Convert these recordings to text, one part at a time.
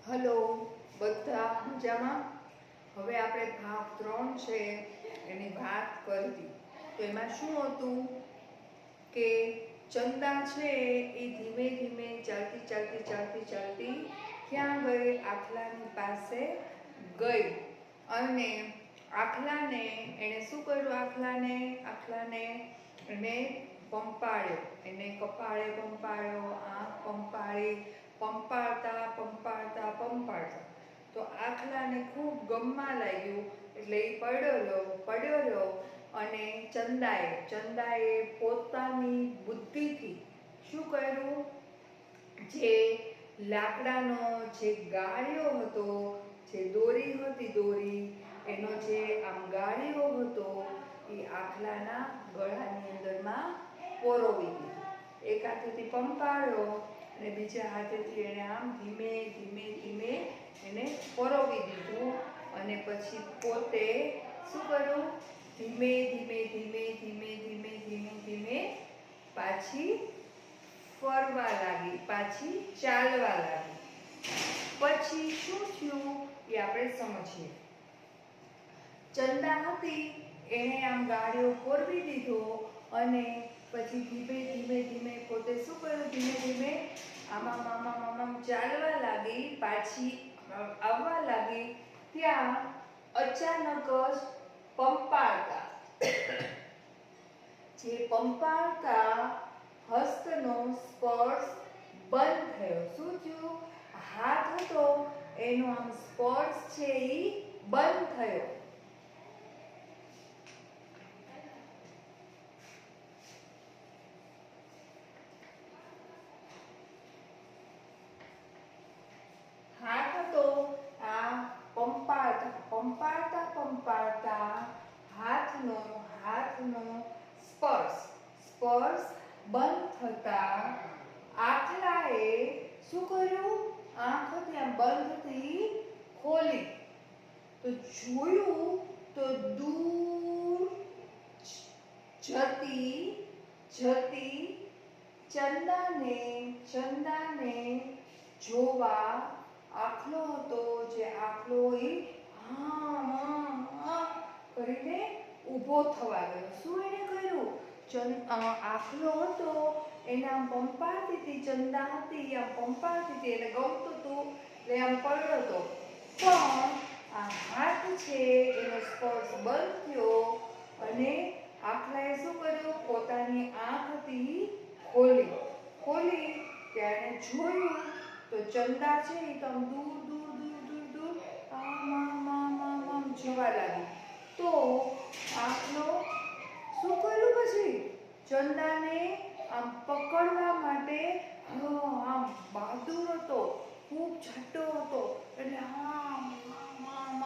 Hello, બધા મજામાં? હવે આપણે ભાગ 3 છે એની વાત કરવી. તો એમાં શું હતું કે ચંદા છે એ ધીમે ધીમે ચાલતી ક્યાં ગઈ? આખલાની પાસે ગઈ અને આખલાને એણે શું કર્યું? આખલાને એને પંપાળ્યો, એને કપાળે પંપાળ્યો, આંખ પંપાળી, પંપાળતા તો આખલાને ખૂબ ગમવા લાગ્યું. એટલે એ પડ્યો રહ્યો અને ચંદાએ પોતાની બુદ્ધિથી શું કર્યું? જે લાકડાનો જે ગાળિયો હતો, જે દોરી એનો જે આમ ગાળિયો હતો એ આખલાના ગળાની અંદરમાં પરોવી દીધો. એક હાથેથી પંપાળ્યો અને બીજા હાથેથી એને આમ ધીમે ધીમે એને પરોવી દીધું અને પછી પોતે શું કર્યું? ધીમે ધીમે પાછી ફરવા લાગી, પાછી ચાલવા લાગી. પછી શું થયું એ આપણે સમજીએ. ચંદા હતી એણે આમ ગાળિયો ફોરવી દીધો અને પછી ધીમે પોતે શું કર્યું? ધીમે આમ ચાલવા લાગી, પાછી આવવા લાગી. ત્યાં અચાનક જ પંપાળતા હસ્તનો સ્પર્શ બંધ થયો. શું થયું? હાથ હતો એનો આમ સ્પર્શ છે એ બંધ થયો. હાથ હતો આ પંપાળતા હાથનો સ્પર્શ બંધ થતા આખલાએ શું કર્યું? આંખ હતી આમ બંધ હતી ખોલી તો જોયું તો દૂર જતી ચંદાને જોવા આખલો હતો. જે આખલો એ કરીને ઊભો થવા ગયો. શું એને કર્યું? આખલો હતો એને આમ પંપાળતી હતી, ચંદા હતી આમ પંપાળતી હતી, એને ગમતું હતું એટલે આમ પડ્યો હતો. પણ આ હાથ છે એનો સ્પર્શ બંધ થયો અને આખલાએ શું કર્યું? પોતાની આંખ હતી ખોલી ત્યારે જોયું તો ચંદા છે એ તો આમ દૂર આમ જવા લાગી. તો આખલો શું કર્યું? પછી ચંદાને આમ પકડવા માટે આમ બહાદુર હતો, ખૂબ છટ્ટો હતો એટલે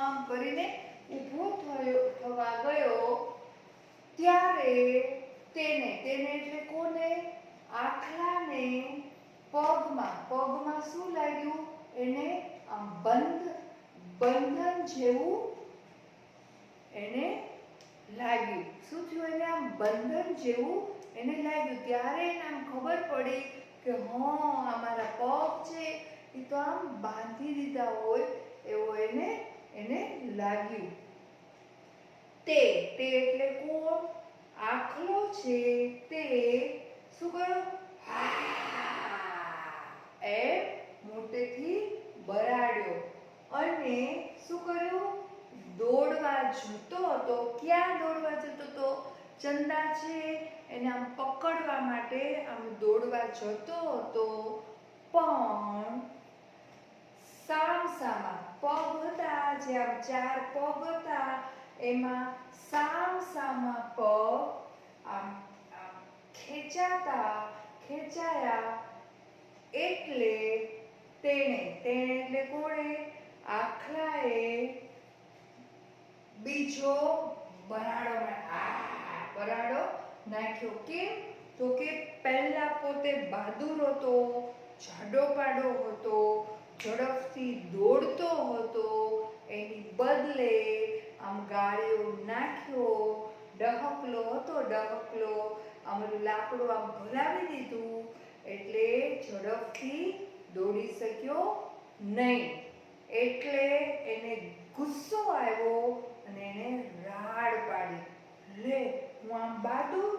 આમ કરીને ઊભો થવા ગયો. ત્યારે તેને એટલે કોને? આખલાને પગમાં શું લાગ્યું? એને આમ બંધન જેવું એને લાગ્યું. શું થયું? એને આમ બંધન જેવું એને લાગ્યું. ત્યારે એને આમ ખબર પડી કે આ મારા પગ છે એ તો આમ બાંધી દીધા હોય એવું એને લાગ્યું. તે એટલે કોણ? આખલો છે તે શું કર્યું? એ મોટેથી બરાડ્યો અને શું કર્યું? દોડવા જતો હતો. ક્યાં દોડવા જતો હતો? ચંદા છે એને આમ પકડવા માટે આમ દોડવા જતો હતો. પણ સામસામા પગ હતા, જે આમ 4 પગ હતા એમાં સામસામા પગ આમ ખેંચાયા એટલે તેણે એટલે કોણે? આખલાએ બીજો બરાડો નાખ્યો. કેમ? તો કે પહેલા પોતે બહાદુર હતો, જાડો હતો, ઝડપથી દોડતો હતો, એની બદલે આમ ગાળિયો નાખ્યો. ડહકલો હતો, આમ લાકડું આમ ભરાવી દીધું એટલે ઝડપથી દોડી શક્યો નહીં. એટલે એને ગુસ્સો આવ્યો અને એને રાડ પાડી. લે, હું આમ બહાદુર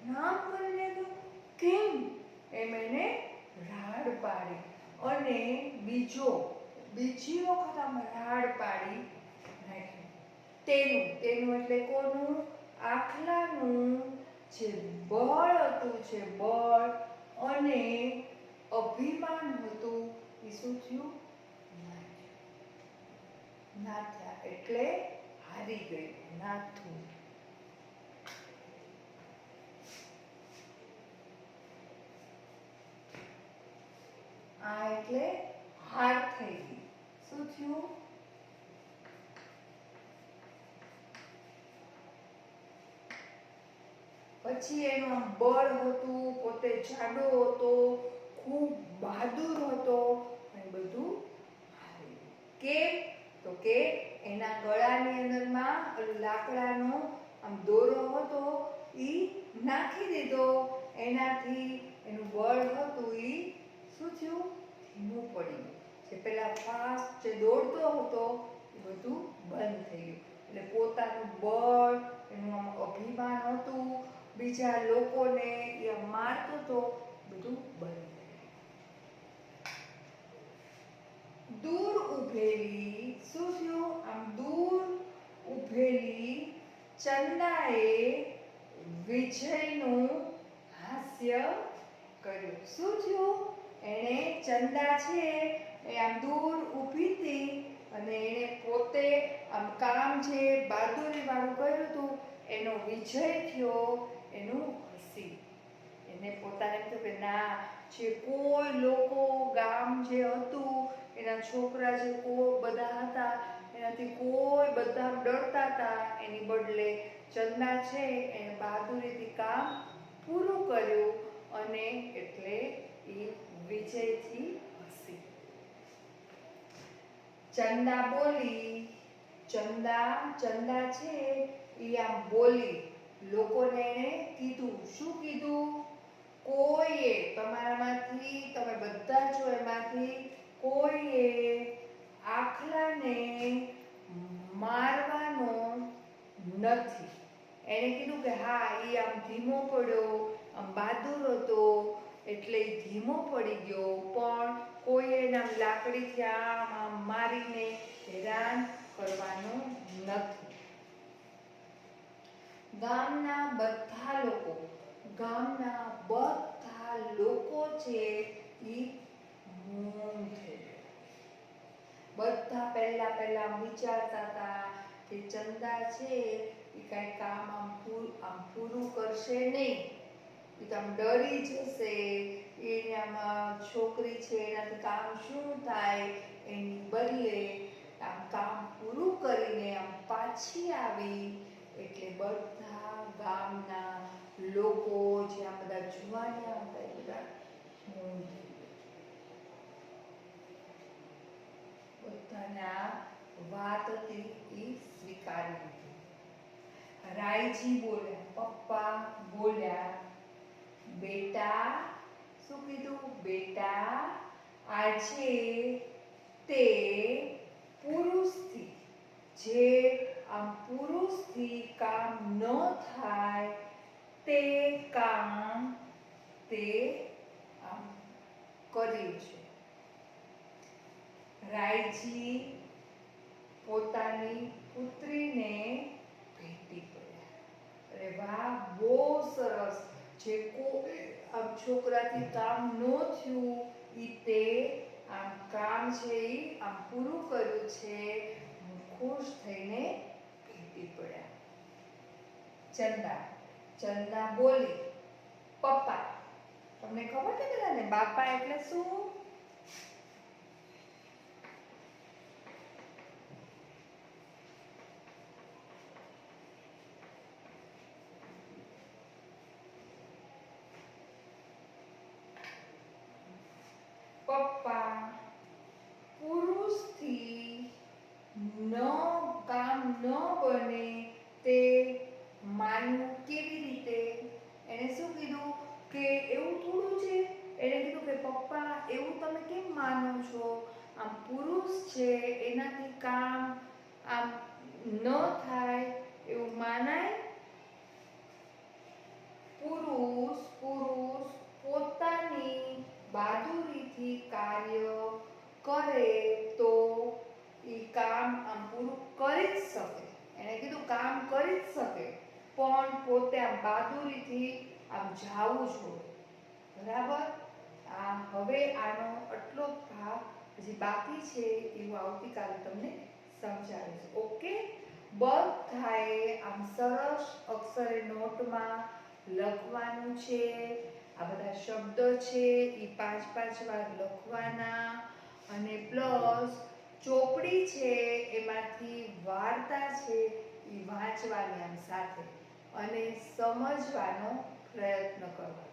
નામ કરીને ગયો, કેમ? એમ એને રાડ પાડી. અને બીજી વખત આમ રાડ પાડી નાખી. તેનું એટલે કોનું? આખલાનું જે બળ હતું, જે બળ અને અભિમાન હતું, એ શું થયું? ના થયા. એટલે હારી ગઈ, નાથું. આ એટલે હાર થઈ ગઈ. શું થયું? પછી એનું આમ બળ હતું, પોતે જાડો હતો, ખૂબ બહાદુર હતો, અને બધું કેમ? તો કે એના ગળાની અંદરમાં લાકડાનો આમ દોરો હતો, ઈ નાખી દીધો. એનાથી એનું બળ હતું ઈ શું થયું? ધીમું પડી ગયું. જે પેલા ફાસ્ટ જે દોડતો હતો એ બધું બંધ થઈ ગયું. એટલે પોતાનું બળ, એનું આમ અભિમાન હતું, બીજા લોકોને એ મારતો હતો, બધું બંધ થઈ ગયું. દૂર ઊભેલી શું થયું? આમ દૂર ઊભેલી ચંદાએ વિજયનું હાસ્ય કર્યું. શું થયું? એણે ચંદા છે એ આમ દૂર ઊભી હતી અને એણે પોતે આમ કામ જે બહાદુરી વાળું કર્યું હતું એનો વિજય થયો, એનું હસી. એને પોતાને એમ થયું કે ના, જે કોઈ લોકો ગામ જે હતું એના છોકરા જે કોઈ બધા હતા એનાથી કોઈ બધા ડરતા હતા, એની બદલે ચંદા છે એને બહાદુરીથી કામ પૂરું કર્યું અને એટલે એ વિજયથી હસી. ચંદા બોલી. ચંદા છે એ આમ બોલી. લોકોને એને કીધું. શું કીધું? કોઈએ તમારામાંથી, તમે બધા છો એમાંથી કોઈએ આખલાને મારવાનો નથી. એને કીધું કે હા, એ આમ ધીમો પડ્યો, આમ બહાદુર હતો એટલે એ ધીમો પડી ગયો, પણ કોઈ એને આમ લાકડીથી આમ મારીને હેરાન કરવાનું નથી. ગામના બધા લોકો છે એ મૌન થઈ ગયા. બધા પહેલા વિચારતા હતા કે ચંદા છે એ કઈ કામ આમ પૂરું કરશે નહીં, એ તો આમ ડરી જશે, એને આમાં છોકરી છે એનાથી કામ શું થાય, એની બદલે આમ કામ પૂરું કરીને આમ પાછી આવી. એટલે બધા ગામના લોકો જે આ બધા જુવાનિયા હતા એ બધા મૌન થઈ ગયા. બધાને આ વાત હતી એ સ્વીકારી લીધી. રાયજી બોલ્યા, પપ્પા બોલ્યા, બેટા, શું કીધું? બેટા, આજે તે પુરુષથી, જે આમ પુરુષથી કામ ન થાય તે કામ તે આમ કર્યું છે. રાયજી પોતાની પુત્રીને ભેટી પડ્યા. અરે વાહ, બહુ સરસ. જે કોઈ આમ છોકરાથી કામ ન થયું ઈ તે આમ કામ છે ઈ આમ પૂરું કર્યું છે. ખુશ થઈને ભેટી પડ્યા. ચંદા બોલી, પપ્પા. તમને ખબર છે બધાને બાપા એટલે શું? પપ્પા પુરુષથી કામ ન બને તે માનવું કેવી રીતે? એને શું કીધું કે એવું થોડું છે? એને કીધું કે પપ્પા એવું તમે કેમ માનો છો? આમ પુરુષ છે એનાથી કામ આમ ન થાય એવું માનાય. પુરુષ પોતાની બહાદુરીથી કાર્ય કરે તો એ કામ આમ પૂરું કરી જ શકે. એને કીધું કામ કરી જ શકે, પણ પોતે આમ બહાદુરીથી આમ જાવું જોઈએ. બરાબર. હવે આનો આટલો ભાગ હજી બાકી છે, એવું આવતીકાલે તમને સમજાવીશ. ઓકે. બધાએ આમ સરસ અક્ષરે નોટમાં લખવાનું છે. આ બધા શબ્દ છે એ 5-5 વાર લખવાના, અને પ્લસ ચોપડી છે એમાંથી વાર્તા છે એ વાંચવાની આમ સાથે, અને સમજવાનો પ્રયત્ન કરવાનો.